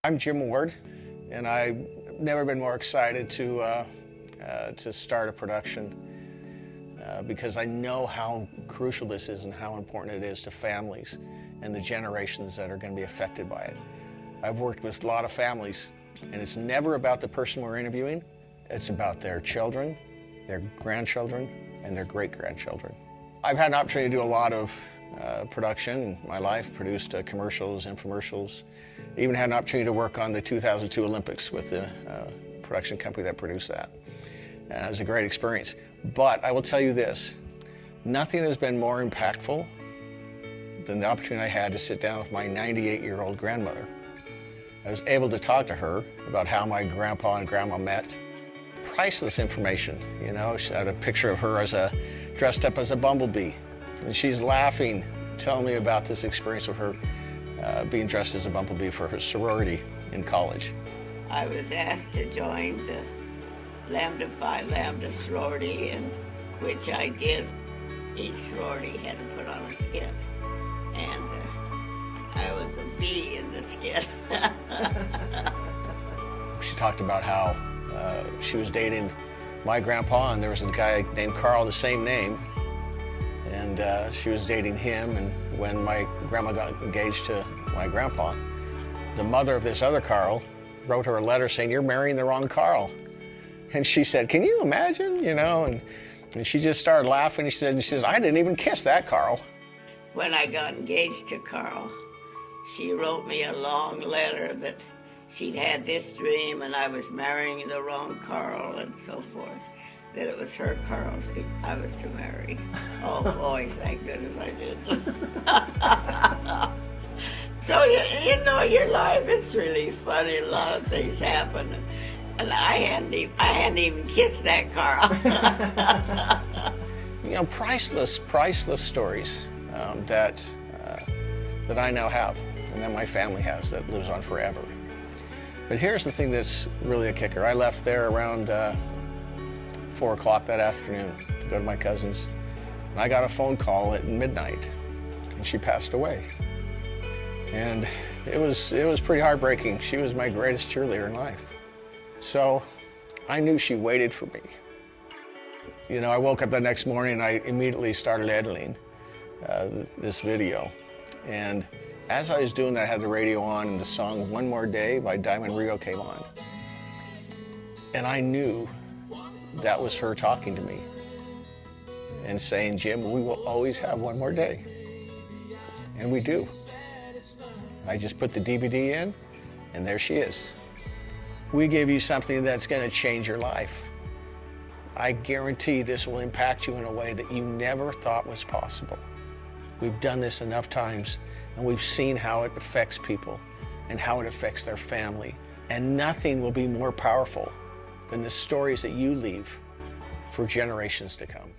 I'm Jim Ward, and I've never been more excited to start a production because I know how crucial this is and how important it is to families and the generations that are going to be affected by it. I've worked with a lot of families, and it's never about the person we're interviewing. It's about their children, their grandchildren, and their great-grandchildren. I've had an opportunity to do a lot of production in my life, produced commercials, infomercials, even had an opportunity to work on the 2002 Olympics with the production company that produced that. It was a great experience. But I will tell you this, nothing has been more impactful than the opportunity I had to sit down with my 98-year-old grandmother. I was able to talk to her about how my grandpa and grandma met. Priceless information, you know. She had a picture of her dressed up as a bumblebee, and she's laughing, telling me about this experience with her being dressed as a bumblebee for her sorority in college. I was asked to join the Lambda Phi Lambda sorority, and which I did. Each sorority had to put on a skit, and I was a bee in the skit. She talked about how she was dating my grandpa, and there was a guy named Carl, the same name, and she was dating him. And when my grandma got engaged to my grandpa, the mother of this other Carl wrote her a letter saying, "You're marrying the wrong Carl." And she said, "Can you imagine?" You know, and she just started laughing. She says, "I didn't even kiss that Carl." When I got engaged to Carl, she wrote me a long letter that she'd had this dream and I was marrying the wrong Carl and so forth, that it was her Carl I was to marry. Oh boy, thank goodness I did. So, you know, your life, it's really funny. A lot of things happen. And I hadn't even kissed that Carl. You know, priceless stories that I now have and that my family has that lives on forever. But here's the thing that's really a kicker. I left there around 4 o'clock that afternoon to go to my cousin's, and I got a phone call at midnight, and she passed away. And it was pretty heartbreaking. She was my greatest cheerleader in life. So I knew she waited for me. You know, I woke up the next morning and I immediately started editing this video. And as I was doing that, I had the radio on, and the song "One More Day" by Diamond Rio came on. And I knew that was her talking to me and saying, "Jim, we will always have one more day." And we do. I just put the DVD in, and there she is. We give you something that's going to change your life. I guarantee this will impact you in a way that you never thought was possible. We've done this enough times, and we've seen how it affects people and how it affects their family. And nothing will be more powerful than the stories that you leave for generations to come.